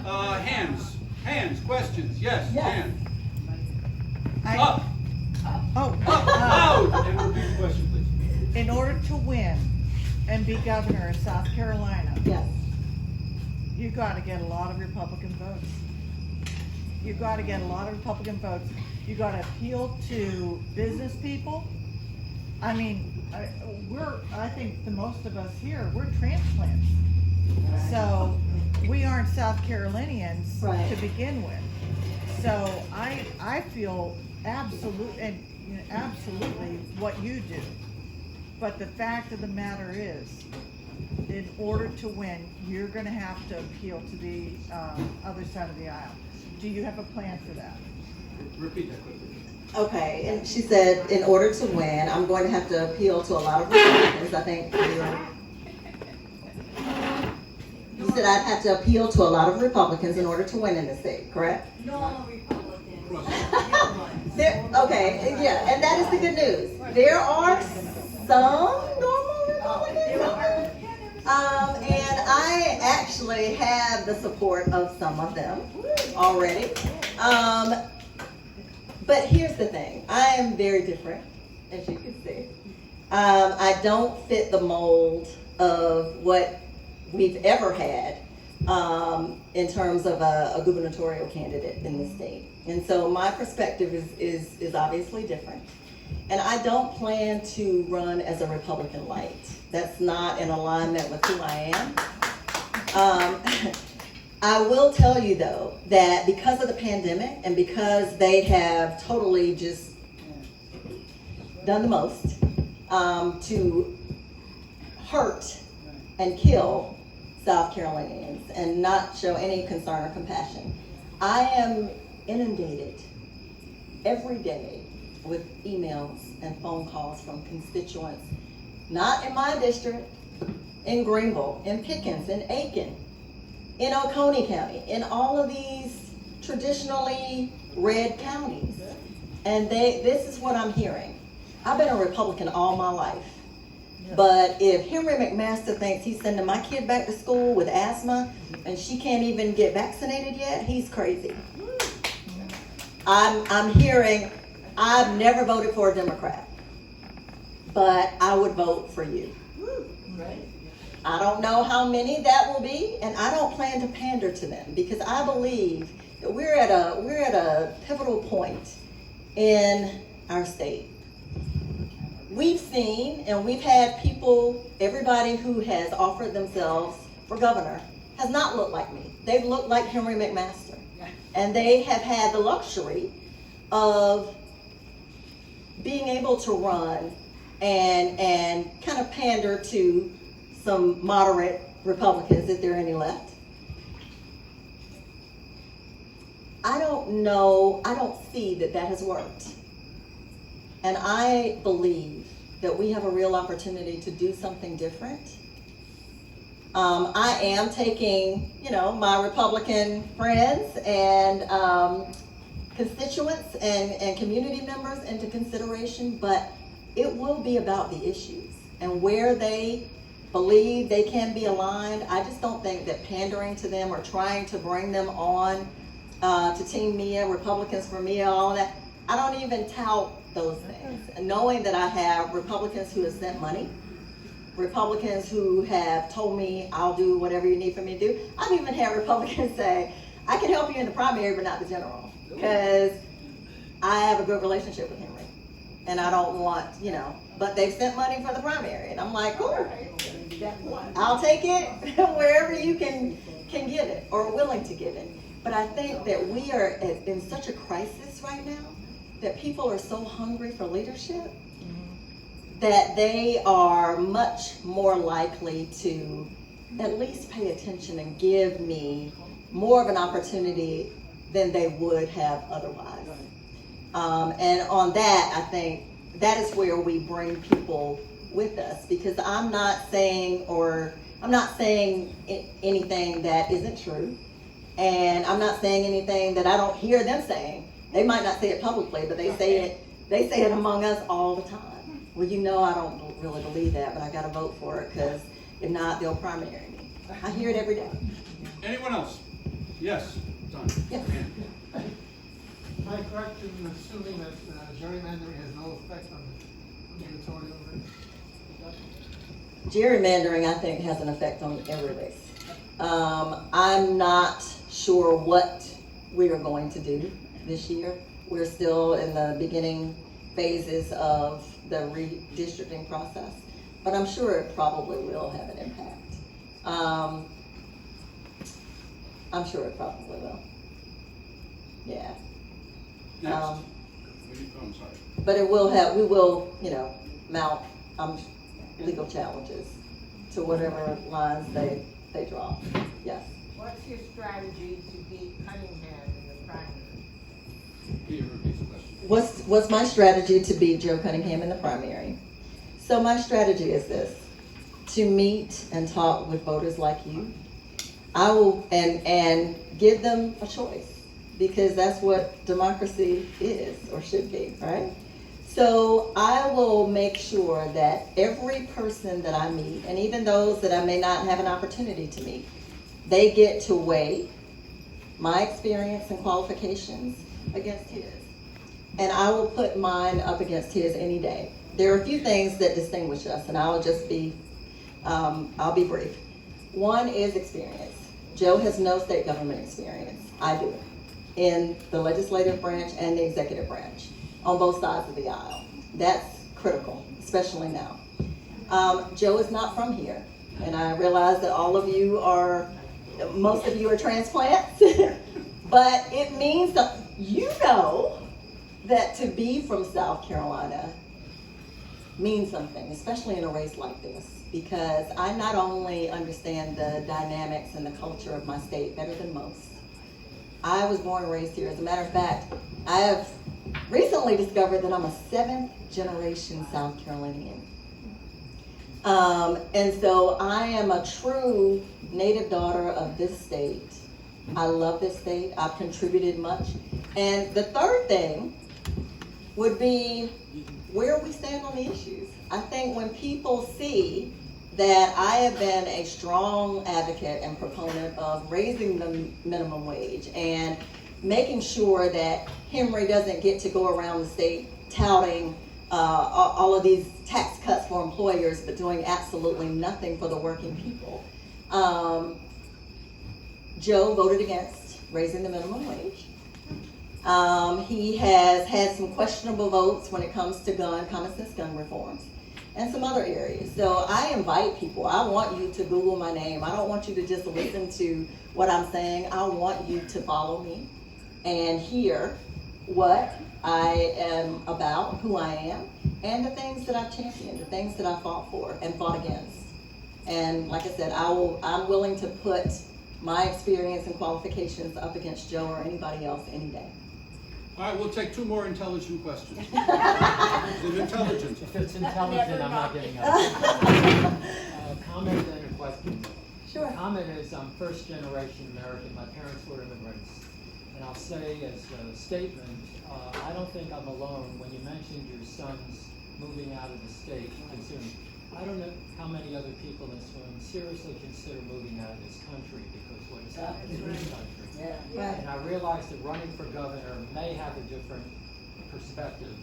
Hands, questions, yes, hands. Up, loud, and repeat the question, please. In order to win and be governor of South Carolina, Yes. you gotta get a lot of Republican votes. You gotta get a lot of Republican votes. You gotta appeal to business people. I mean, I think the most of us here, we're transplants. So we aren't South Carolinians Right. to begin with. So I feel absolutely what you do. But the fact of the matter is, in order to win, you're gonna have to appeal to the other side of the aisle. Do you have a plan for that? Repeat that quickly. Okay, and she said, in order to win, I'm going to have to appeal to a lot of Republicans. I think you said I'd have to appeal to a lot of Republicans in order to win in the state, correct? No Republicans. Okay, yeah, and that is the good news. There are some normal Republicans out there. And I actually have the support of some of them already. But here's the thing, I am very different, as you can see. I don't fit the mold of what we've ever had in terms of a gubernatorial candidate in the state. And so my perspective is obviously different. And I don't plan to run as a Republican light. That's not in alignment with who I am. I will tell you though, that because of the pandemic and because they have totally just done the most to hurt and kill South Carolinians and not show any concern or compassion, I am inundated every day with emails and phone calls from constituents, not in my district, in Greenville, in Pickens, in Aiken, in Oconee County, in all of these traditionally red counties. And this is what I'm hearing. I've been a Republican all my life. But if Henry McMaster thinks he's sending my kid back to school with asthma and she can't even get vaccinated yet, he's crazy. I'm hearing, I've never voted for a Democrat, but I would vote for you. I don't know how many that will be, and I don't plan to pander to them because I believe that we're at a pivotal point in our state. We've seen and we've had people, everybody who has offered themselves for governor has not looked like me. They've looked like Henry McMaster. And they have had the luxury of being able to run and kind of pander to some moderate Republicans, if there are any left. I don't know, I don't see that has worked. And I believe that we have a real opportunity to do something different. I am taking, my Republican friends and constituents and community members into consideration, but it will be about the issues and where they believe they can be aligned. I just don't think that pandering to them or trying to bring them on to Team Mia, Republicans for Mia, all of that, I don't even tout those things. And knowing that I have Republicans who have sent money, Republicans who have told me I'll do whatever you need for me to do. I've even had Republicans say, I can help you in the primary but not the general, because I have a good relationship with Henry and I don't want, but they've sent money for the primary and I'm like, cool, I'll take it wherever you can get it or willing to give it. But I think that we are in such a crisis right now that people are so hungry for leadership that they are much more likely to at least pay attention and give me more of an opportunity than they would have otherwise. And on that, I think that is where we bring people with us, because I'm not saying anything that isn't true, and I'm not saying anything that I don't hear them saying. They might not say it publicly, but they say it among us all the time. Well, I don't really believe that, but I got to vote for it because if not, they'll primary me. I hear it every day. Anyone else? Yes, done. Yes. Dan. Am I correct in assuming that gerrymandering has no effect on the gubernatorial race? Gerrymandering, I think, has an effect on every race. I'm not sure what we are going to do this year. We're still in the beginning phases of the redistricting process, but I'm sure it probably will have an impact. I'm sure it probably will. Yeah. Next. Um, I'm sorry. But we will, mount legal challenges to whatever lines they draw. Yes. What's your strategy to beat Cunningham in the primary? Can you repeat the question? What's my strategy to beat Joe Cunningham in the primary? So my strategy is this: to meet and talk with voters like you. I will and give them a choice, because that's what democracy is or should be, right? So I will make sure that every person that I meet, and even those that I may not have an opportunity to meet, they get to weigh my experience and qualifications against his. And I will put mine up against his any day. There are a few things that distinguish us, and I'll be brief. One is experience. Joe has no state government experience. I do, in the legislative branch and the executive branch, on both sides of the aisle. That's critical, especially now. Joe is not from here, and I realize that most of you are transplants, but it means that that to be from South Carolina means something, especially in a race like this, because I not only understand the dynamics and the culture of my state better than most. I was born and raised here. As a matter of fact, I have recently discovered that I'm a 7th generation South Carolinian. And so I am a true native daughter of this state. I love this state. I've contributed much. And the third thing would be where we stand on the issues. I think when people see that I have been a strong advocate and proponent of raising the minimum wage and making sure that Henry doesn't get to go around the state touting all of these tax cuts for employers, but doing absolutely nothing for the working people. Joe voted against raising the minimum wage. He has had some questionable votes when it comes to common sense gun reforms and some other areas. So I invite people. I want you to Google my name. I don't want you to just listen to what I'm saying. I want you to follow me and hear what I am about, who I am, and the things that I've championed, the things that I fought for and fought against. And like I said, I'm willing to put my experience and qualifications up against Joe or anybody else any day. All right, we'll take 2 more intelligent questions. Is it intelligent? If it's intelligent, I'm not getting up. Comment and a question. Sure. Comment is I'm first generation American. My parents were immigrants. And I'll say as a statement, I don't think I'm alone when you mentioned your sons moving out of the state. I don't know how many other people in this room seriously consider moving out of this country because what has happened in this country. Right. And I realize that running for governor may have a different perspective,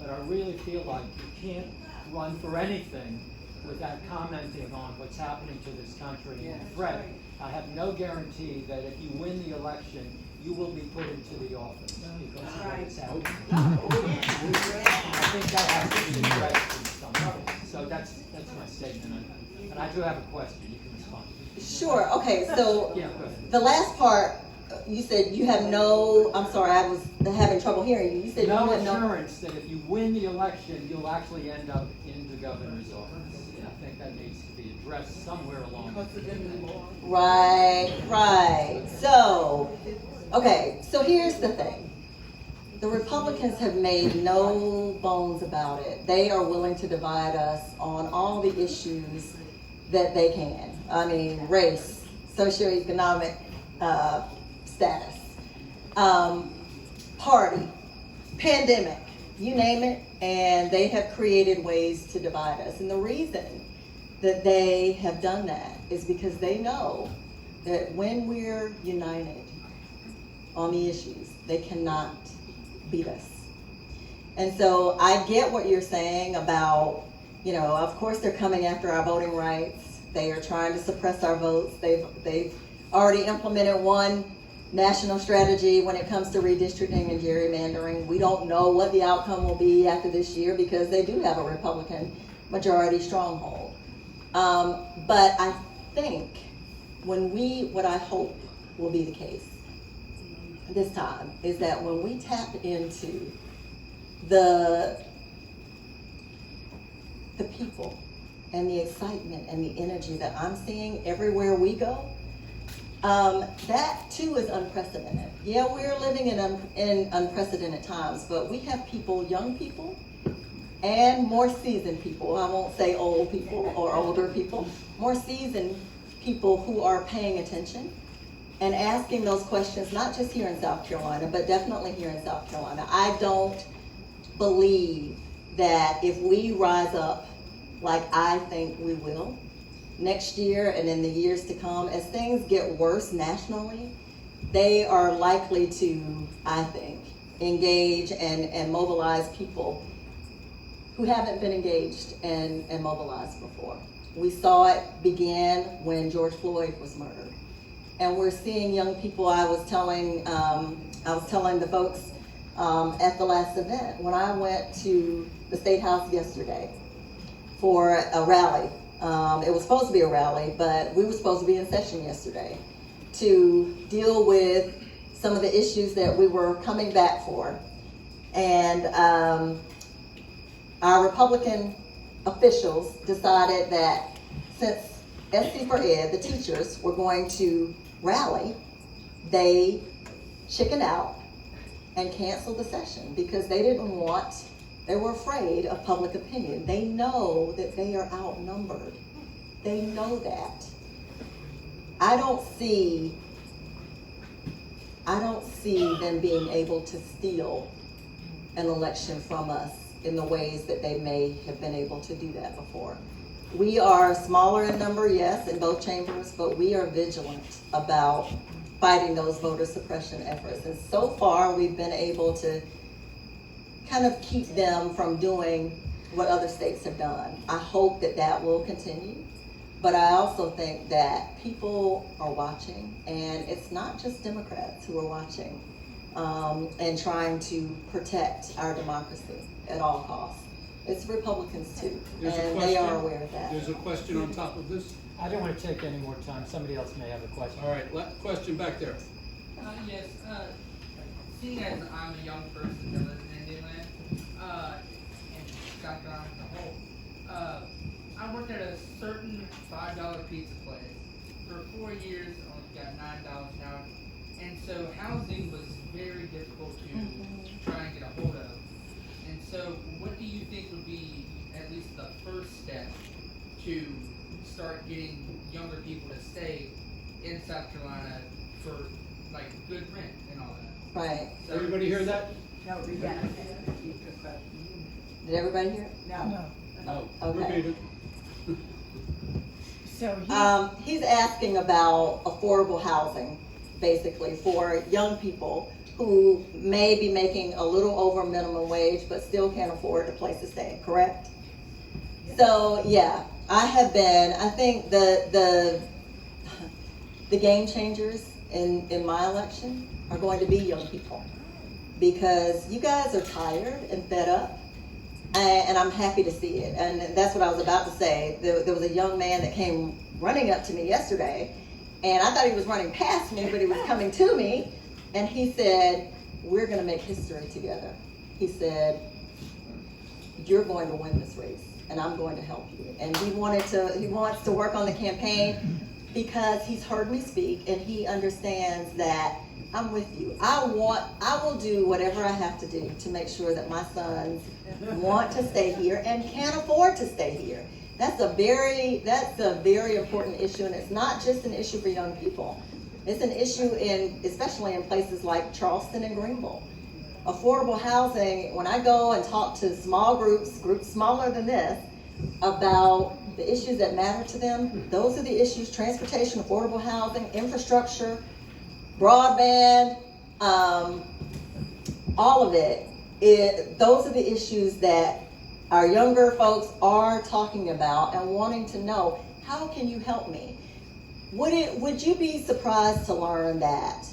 but I really feel like you can't run for anything without commenting on what's happening to this country and the threat. I have no guarantee that if you win the election, you will be put into the office because of what is happening. I think that has to be addressed in some way. So that's my statement. And I do have a question. You can respond. Sure. Okay. So Yeah, go ahead. the last part, you said you have no. I'm sorry, I was having trouble hearing you. You said No you had assurance that if you win the election, you'll actually end up in the governor's office. And I think that needs to be addressed somewhere along the way. Right. So, okay. So here's the thing. The Republicans have made no bones about it. They are willing to divide us on all the issues that they can. I mean, race, socioeconomic status, party, pandemic, you name it, and they have created ways to divide us. And the reason that they have done that is because they know that when we're united, on the issues. They cannot beat us. And so I get what you're saying about, of course they're coming after our voting rights. They are trying to suppress our votes. They've already implemented one national strategy when it comes to redistricting and gerrymandering. We don't know what the outcome will be after this year because they do have a Republican majority stronghold. But I think what I hope will be the case this time is that when we tap into the people and the excitement and the energy that I'm seeing everywhere we go, that too is unprecedented. Yeah, we're living in unprecedented times, but we have people, young people, and more seasoned people. I won't say old people or older people, more seasoned people who are paying attention and asking those questions, not just here in South Carolina, but definitely here in South Carolina. I don't believe that if we rise up like I think we will next year and in the years to come, as things get worse nationally, they are likely to, I think, engage and mobilize people who haven't been engaged and mobilized before. We saw it begin when George Floyd was murdered. And we're seeing young people. I was telling the folks at the last event, when I went to the State House yesterday for a rally. It was supposed to be a rally, but we were supposed to be in session yesterday to deal with some of the issues that we were coming back for. And our Republican officials decided that since SC for Ed, the teachers, were going to rally, they chickened out and canceled the session because they were afraid of public opinion. They know that they are outnumbered. They know that. I don't see them being able to steal an election from us in the ways that they may have been able to do that before. We are smaller in number, yes, in both chambers, but we are vigilant about fighting those voter suppression efforts. And so far, we've been able to kind of keep them from doing what other states have done. I hope that will continue. But I also think that people are watching, and it's not just Democrats who are watching and trying to protect our democracy at all costs. It's Republicans too, and they are aware of that. There's a question on top of this. I don't want to take any more time. Somebody else may have a question. All right, question back there. Yes, seeing as I'm a young person that lives in Indian land, and South Carolina as a whole, I worked at a certain $5 pizza place. For 4 years, I only got $9 an hour. And so housing was very difficult to try and get a hold of. And so what do you think would be at least the first step to start getting younger people to stay in South Carolina for like good rent and all that? Right. So, Everybody hear that? No, we got it. Did everybody hear it? No. No. Okay. Repeat it. So He's asking about affordable housing, basically, for young people who may be making a little over minimum wage, but still can't afford a place to stay, correct? Yeah. So, yeah, I think the game changers in my election are going to be young people, because you guys are tired and fed up. And I'm happy to see it. And that's what I was about to say. There was a young man that came running up to me yesterday, and I thought he was running past me, but he was coming to me. And he said, "We're going to make history together." He said, "You're going to win this race, and I'm going to help you." And he wants to work on the campaign because he's heard me speak, and he understands that I'm with you. I will do whatever I have to do to make sure that my sons want to stay here and can afford to stay here. That's a very important issue, and it's not just an issue for young people. It's an issue especially in places like Charleston and Greenville. Affordable housing, when I go and talk to small groups smaller than this, about the issues that matter to them, those are the issues: transportation, affordable housing, infrastructure, broadband, all of it, those are the issues that our younger folks are talking about and wanting to know, how can you help me? Would you be surprised to learn that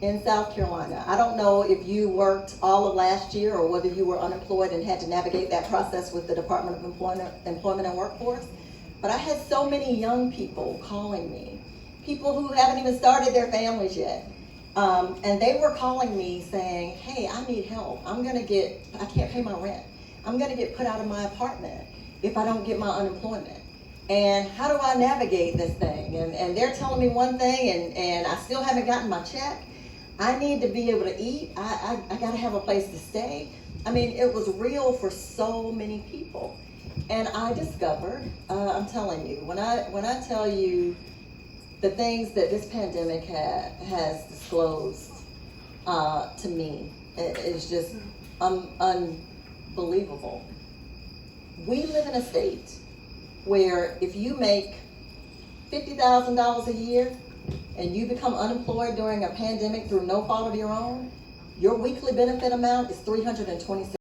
in South Carolina, I don't know if you worked all of last year or whether you were unemployed and had to navigate that process with the Department of Employment and Workforce, but I had so many young people calling me, people who haven't even started their families yet. And they were calling me saying, hey, I need help. I can't pay my rent. I'm gonna get put out of my apartment if I don't get my unemployment. And how do I navigate this thing? And they're telling me one thing and I still haven't gotten my check. I need to be able to eat. I gotta have a place to stay. I mean, it was real for so many people. And I discovered, I'm telling you, when I tell you the things that this pandemic has disclosed to me, it's just unbelievable. We live in a state where if you make $50,000 a year and you become unemployed during a pandemic through no fault of your own, your weekly benefit amount is $326.